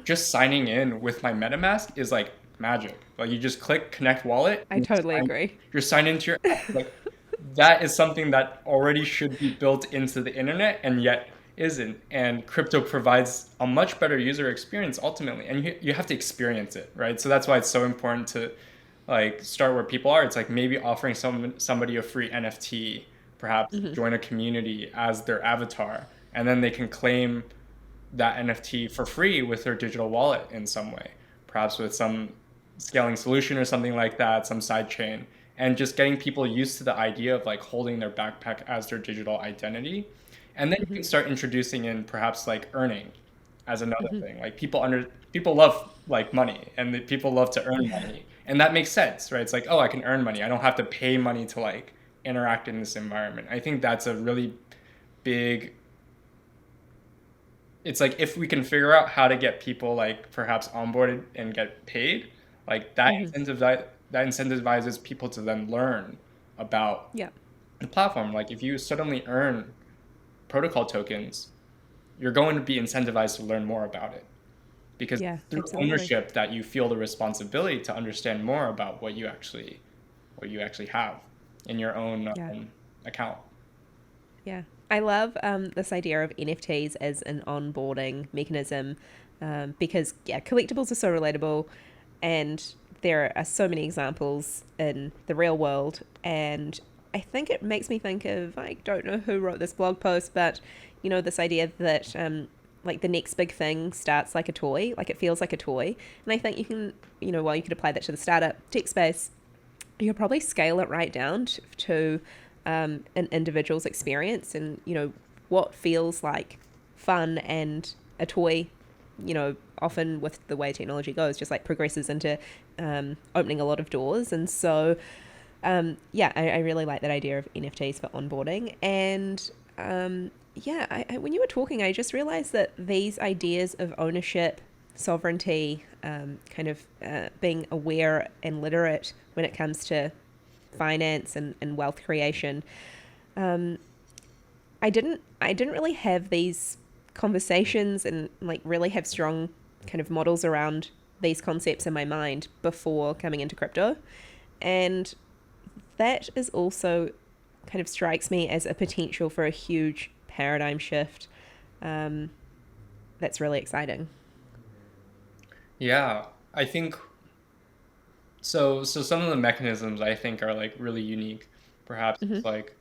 just signing in with my MetaMask is like magic. Like you just click connect wallet. I totally agree. You're signed into your app. Like that is something that already should be built into the internet and yet isn't. And crypto provides a much better user experience ultimately. And you have to experience it, right? So that's why it's so important to like start where people are. It's like maybe offering somebody a free NFT, perhaps join a community as their avatar, and then they can claim that NFT for free with their digital wallet in some way, perhaps with some scaling solution or something like that, some side chain, and just getting people used to the idea of like holding their backpack as their digital identity. And then you can start introducing in perhaps like earning as another thing. Like people love like money and people love to earn money. And that makes sense, right? It's like, oh, I can earn money. I don't have to pay money to like interact in this environment. I think that's a really big, it's like if we can figure out how to get people like perhaps onboarded and get paid, like that incentivizes people to then learn about the platform. Like if you suddenly earn protocol tokens, you're going to be incentivized to learn more about it. Because through ownership that you feel the responsibility to understand more about what you actually have in your own account. Yeah. I love this idea of NFTs as an onboarding mechanism because, collectibles are so relatable and there are so many examples in the real world. And I think it makes me think of, I don't know who wrote this blog post, but, this idea that like the next big thing starts like a toy, like it feels like a toy. And I think you can, while you could apply that to the startup tech space, you could probably scale it right down to an individual's experience and, what feels like fun and a toy, often with the way technology goes, just like progresses into opening a lot of doors. And so, I really like that idea of NFTs for onboarding. And Yeah, when you were talking, I just realized that these ideas of ownership, sovereignty, kind of being aware and literate when it comes to finance and wealth creation, I didn't really have these conversations and like really have strong kind of models around these concepts in my mind before coming into crypto. And that is also kind of strikes me as a potential for a huge paradigm shift. Um, that's really exciting. Yeah, I think so. So some of the mechanisms I think are like really unique. Perhaps Mm-hmm. it's like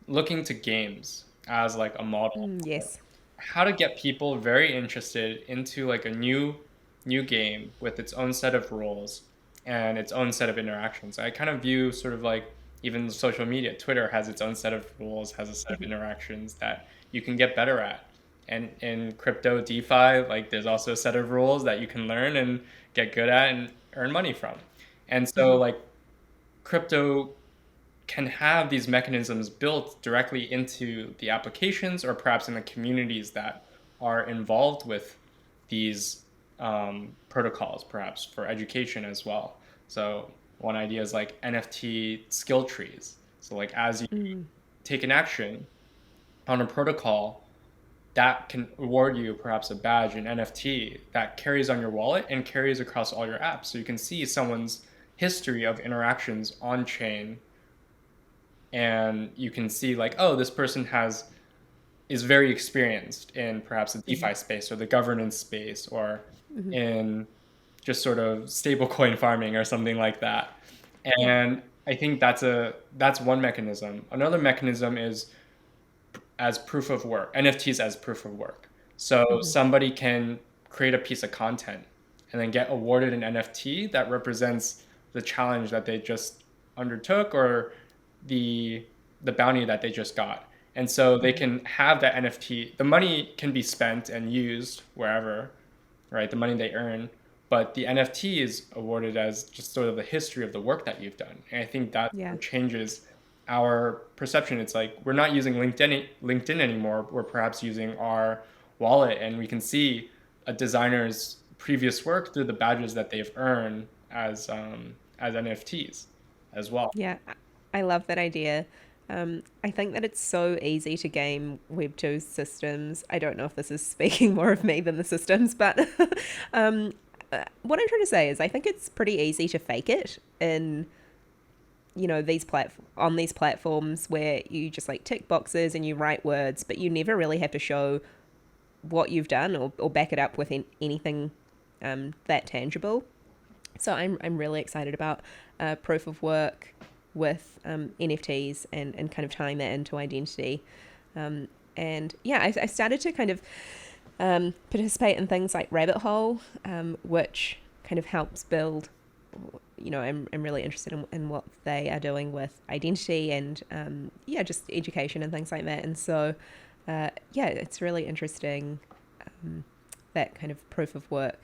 looking to games as like a model for Yes. how to get people very interested into like a new game with its own set of rules and its own set of interactions. I kind of view sort of like even social media. Twitter has its own set of rules, has a set of Mm-hmm. interactions that you can get better at. And in crypto DeFi, like there's also a set of rules that you can learn and get good at and earn money from. And so Mm-hmm. like crypto can have these mechanisms built directly into the applications or perhaps in the communities that are involved with these protocols, perhaps for education as well. So one idea is like NFT skill trees. So like as you Mm. take an action on a protocol, that can award you perhaps a badge, an NFT that carries on your wallet and carries across all your apps. So you can see someone's history of interactions on chain, and you can see like, oh, this person has is very experienced in perhaps the Mm-hmm. DeFi space or the governance space or Mm-hmm. in just sort of stablecoin farming or something like that. Yeah. And I think that's one mechanism. Another mechanism is as proof of work, NFTs as proof of work. So Mm-hmm. somebody can create a piece of content and then get awarded an NFT that represents the challenge that they just undertook or the the bounty that they just got. And so they Mm-hmm. can have that NFT. The money can be spent and used wherever, right? The money they earn, but the NFT is awarded as just sort of the history of the work that you've done. And I think that Yeah. changes our perception. It's like we're not using LinkedIn anymore. We're perhaps using our wallet, and we can see a designer's previous work through the badges that they've earned as NFTs as well. Yeah. I love that idea. I think that it's so easy to game Web2 systems. I don't know if this is speaking more of me than the systems, but what I'm trying to say is I think it's pretty easy to fake it in on these platforms where you just like tick boxes and you write words, but you never really have to show what you've done or back it up with anything that tangible. So I'm really excited about proof of work with NFTs and kind of tying that into identity. And yeah, I started to kind of participate in things like Rabbit Hole, which kind of helps build. I'm really interested in what they are doing with identity and yeah, just education and things like that. And so yeah, it's really interesting that kind of proof of work.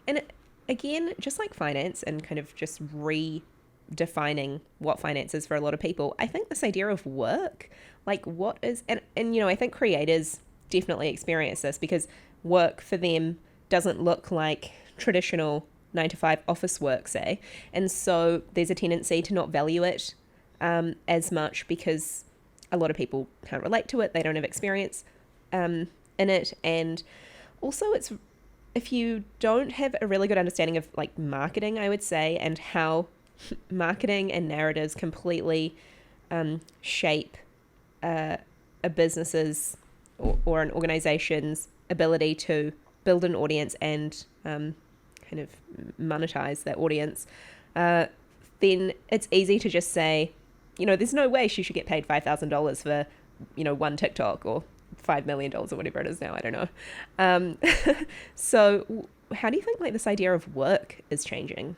And again, just like finance and kind of just redefining what finance is for a lot of people, I think this idea of work, like what is, and I think creators definitely experience this because work for them doesn't look like traditional 9 to 5 office work, say. And so there's a tendency to not value it as much because a lot of people can't relate to it. They don't have experience in it. And also, it's if you don't have a really good understanding of like marketing, I would say, and how marketing and narratives completely shape a business's or an organization's ability to build an audience and kind of monetize that audience, then it's easy to just say, there's no way she should get paid $5,000 for, one TikTok or $5 million or whatever it is now. I don't know. So how do you think like this idea of work is changing?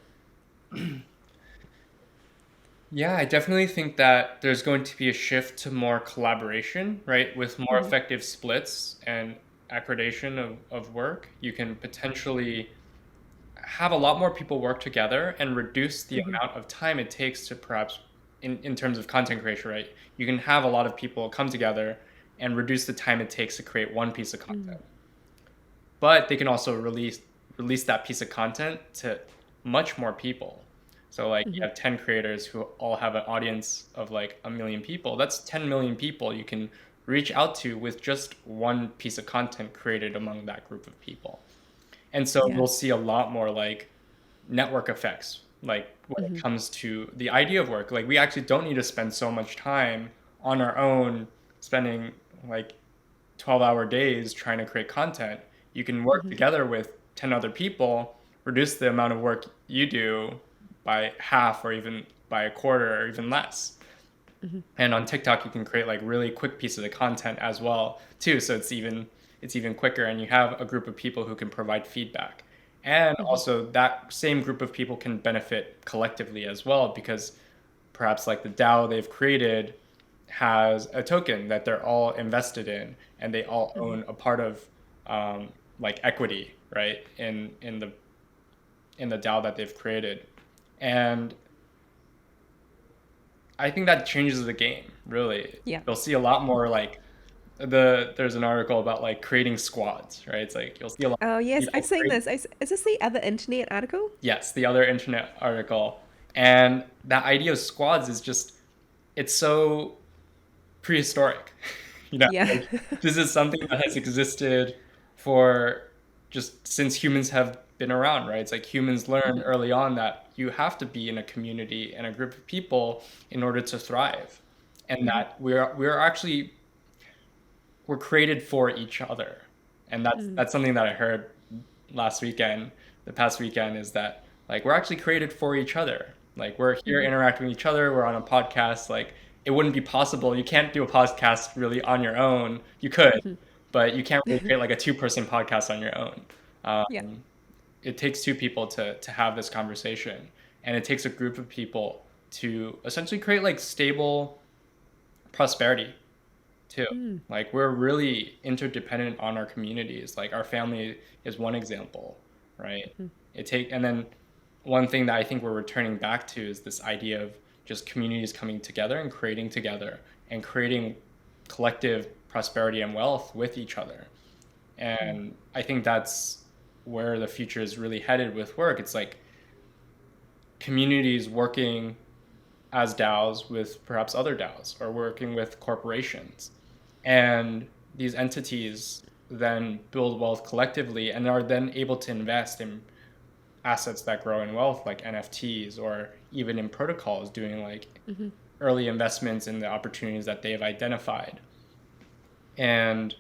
Yeah, I definitely think that there's going to be a shift to more collaboration, right? With more Mm-hmm. effective splits and accreditation of work, you can potentially have a lot more people work together and reduce the Mm-hmm. amount of time it takes to perhaps in terms of content creation, right? You can have a lot of people come together and reduce the time it takes to create one piece of content. But they can also release that piece of content to much more people. So like you have 10 creators who all have an audience of like 1 million people. That's 10 million people you can reach out to with just one piece of content created among that group of people. And so Yeah. we'll see a lot more like network effects, like when it comes to the idea of work. Like we actually don't need to spend so much time on our own, spending like 12-hour days trying to create content. You can work together with 10 other people, reduce the amount of work you do by half or even by a quarter or even less. And on TikTok, you can create like really quick pieces of content as well too. So it's even quicker, and you have a group of people who can provide feedback. And also that same group of people can benefit collectively as well, because perhaps like the DAO they've created has a token that they're all invested in, and they all own a part of like equity, right, in the DAO that they've created. And I think that changes the game, really. Yeah. You'll see a lot more like there's an article about like creating squads, right? It's like you'll see a lot Oh, of yes, people I've seen create, this. Is this the other internet article? yes, the other internet article. And that idea of squads is just, it's so prehistoric. Yeah. Like this is something that has existed for just since humans have been around, right? It's like humans learned early on that you have to be in a community and a group of people in order to thrive. And that we're actually we're created for each other. And that's something that I heard last weekend, the past weekend, is that like we're actually created for each other. Like we're here interacting with each other, we're on a podcast. Like it wouldn't be possible. You can't do a podcast really on your own. You could, but you can't really create like a two-person podcast on your own. Yeah. It takes two people to have this conversation, and it takes a group of people to essentially create like stable prosperity too. Like we're really interdependent on our communities. Like our family is one example, right? And then one thing that I think we're returning back to is this idea of just communities coming together and creating collective prosperity and wealth with each other. And I think that's where the future is really headed with work. It's like communities working as DAOs with perhaps other DAOs, or working with corporations. And these entities then build wealth collectively and are then able to invest in assets that grow in wealth, like NFTs, or even in protocols, doing like early investments in the opportunities that they have identified. And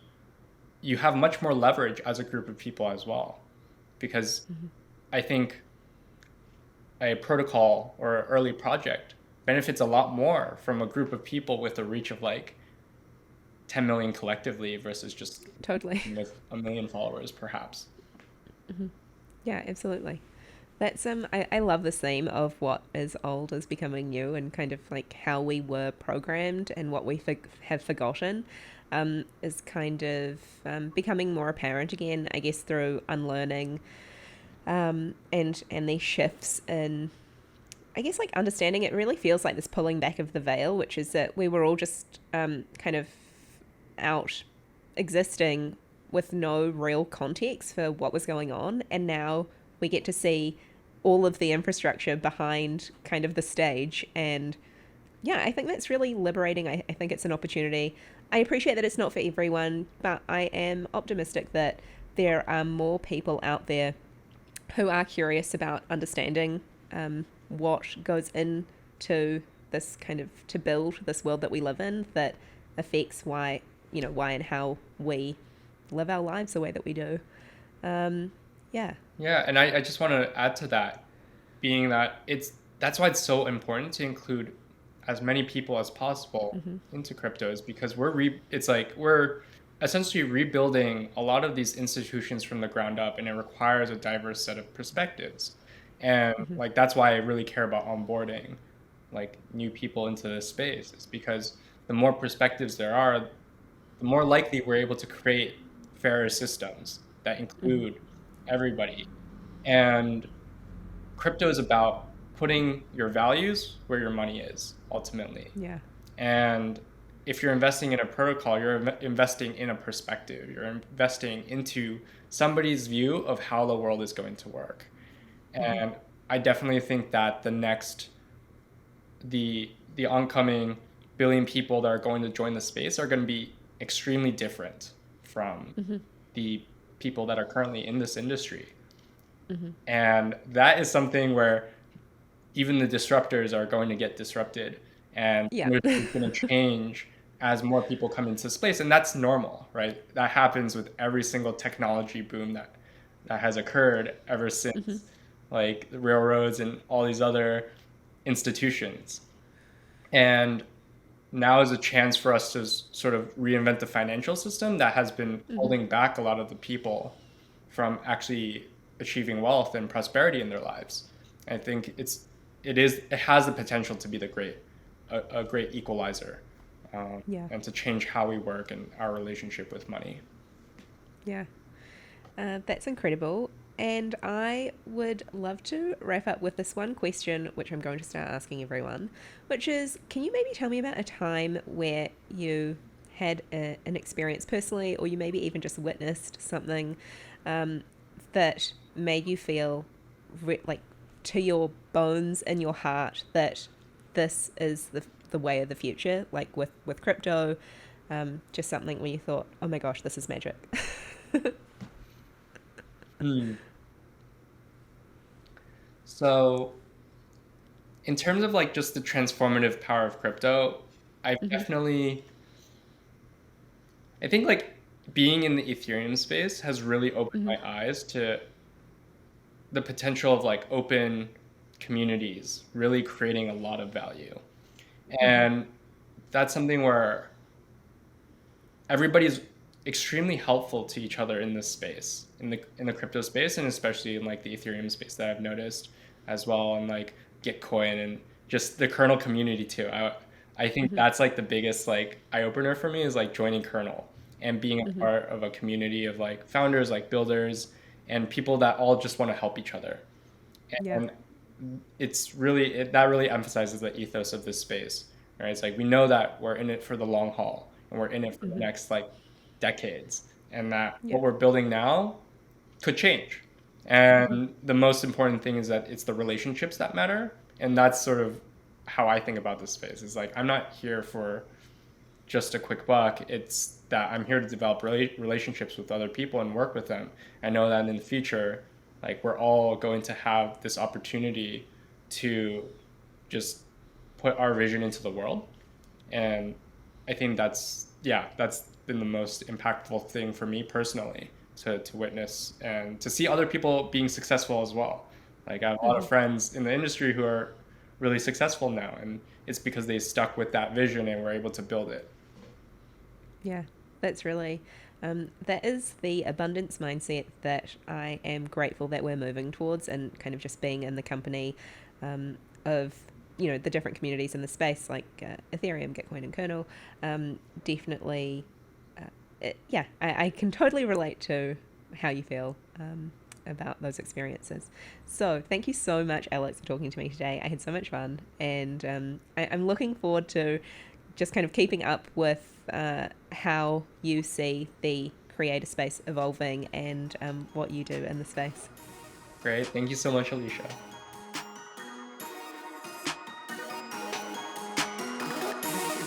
you have much more leverage as a group of people as well, because I think a protocol or an early project benefits a lot more from a group of people with a reach of like 10 million collectively versus just Totally. with 1 million followers, perhaps. Yeah, absolutely. That's I love this theme of what is old is becoming new, and kind of like how we were programmed and what we have forgotten is kind of becoming more apparent again, I guess, through unlearning and these shifts in, I guess, like understanding. It really feels like this pulling back of the veil, which is that we were all just kind of out existing with no real context for what was going on, and now we get to see all of the infrastructure behind kind of the stage. And yeah, I think that's really liberating. I think it's an opportunity. I appreciate that it's not for everyone, but I am optimistic that there are more people out there who are curious about understanding what goes into this kind of, to build this world that we live in, that affects why and how we live our lives the way that we do. Yeah. Yeah, and I just want to add to that, being that that's why it's so important to include as many people as possible into cryptos, because it's like we're essentially rebuilding a lot of these institutions from the ground up, and it requires a diverse set of perspectives. And like that's why I really care about onboarding like new people into this space, is because the more perspectives there are, the more likely we're able to create fairer systems that include everybody. And crypto is about putting your values where your money is ultimately. Yeah. And if you're investing in a protocol, you're investing in a perspective. You're investing into somebody's view of how the world is going to work. And I definitely think that the oncoming billion people that are going to join the space are going to be extremely different from the people that are currently in this industry. And that is something where even the disruptors are going to get disrupted, and Yeah. it's going to change as more people come into space. And that's normal, right? That happens with every single technology boom that has occurred ever since like the railroads and all these other institutions. And now is a chance for us to sort of reinvent the financial system that has been holding back a lot of the people from actually achieving wealth and prosperity in their lives. I think it has the potential to be a great equalizer, Yeah. and to change how we work and our relationship with money. Yeah. That's incredible. And I would love to wrap up with this one question, which I'm going to start asking everyone, which is, can you maybe tell me about a time where you had an experience personally, or you maybe even just witnessed something that made you feel like to your bones and your heart that this is the way of the future, like with crypto, just something where you thought, oh my gosh, this is magic. Hmm. So in terms of like just the transformative power of crypto, I've definitely, I think like being in the Ethereum space has really opened my eyes to the potential of like open communities really creating a lot of value. And that's something where everybody's extremely helpful to each other in this space, in the crypto space, and especially in like the Ethereum space that I've noticed as well, and like Gitcoin and just the kernel community too. I think that's like the biggest like eye opener for me, is like joining kernel and being a part of a community of like founders, like builders, and people that all just want to help each other. Yeah. And that really emphasizes the ethos of this space, right? It's like we know that we're in it for the long haul, and we're in it for the next like decades, and that Yeah. what we're building now could change. And the most important thing is that it's the relationships that matter, and that's sort of how I think about this space. Is like I'm not here for just a quick buck. It's that I'm here to develop relationships with other people and work with them. I know that in the future, like we're all going to have this opportunity to just put our vision into the world. And I think that's been the most impactful thing for me personally, to witness and to see other people being successful as well. Like I have a lot of friends in the industry who are really successful now, and it's because they stuck with that vision and were able to build it. Yeah, that's really, that is the abundance mindset that I am grateful that we're moving towards, and kind of just being in the company of, the different communities in the space, like Ethereum, Gitcoin, and Kernel. Definitely, yeah, I can totally relate to how you feel about those experiences. So thank you so much, Alex, for talking to me today. I had so much fun, and I'm looking forward to just kind of keeping up with how you see the creator space evolving, and what you do in the space. Great. Thank you so much, Alicia.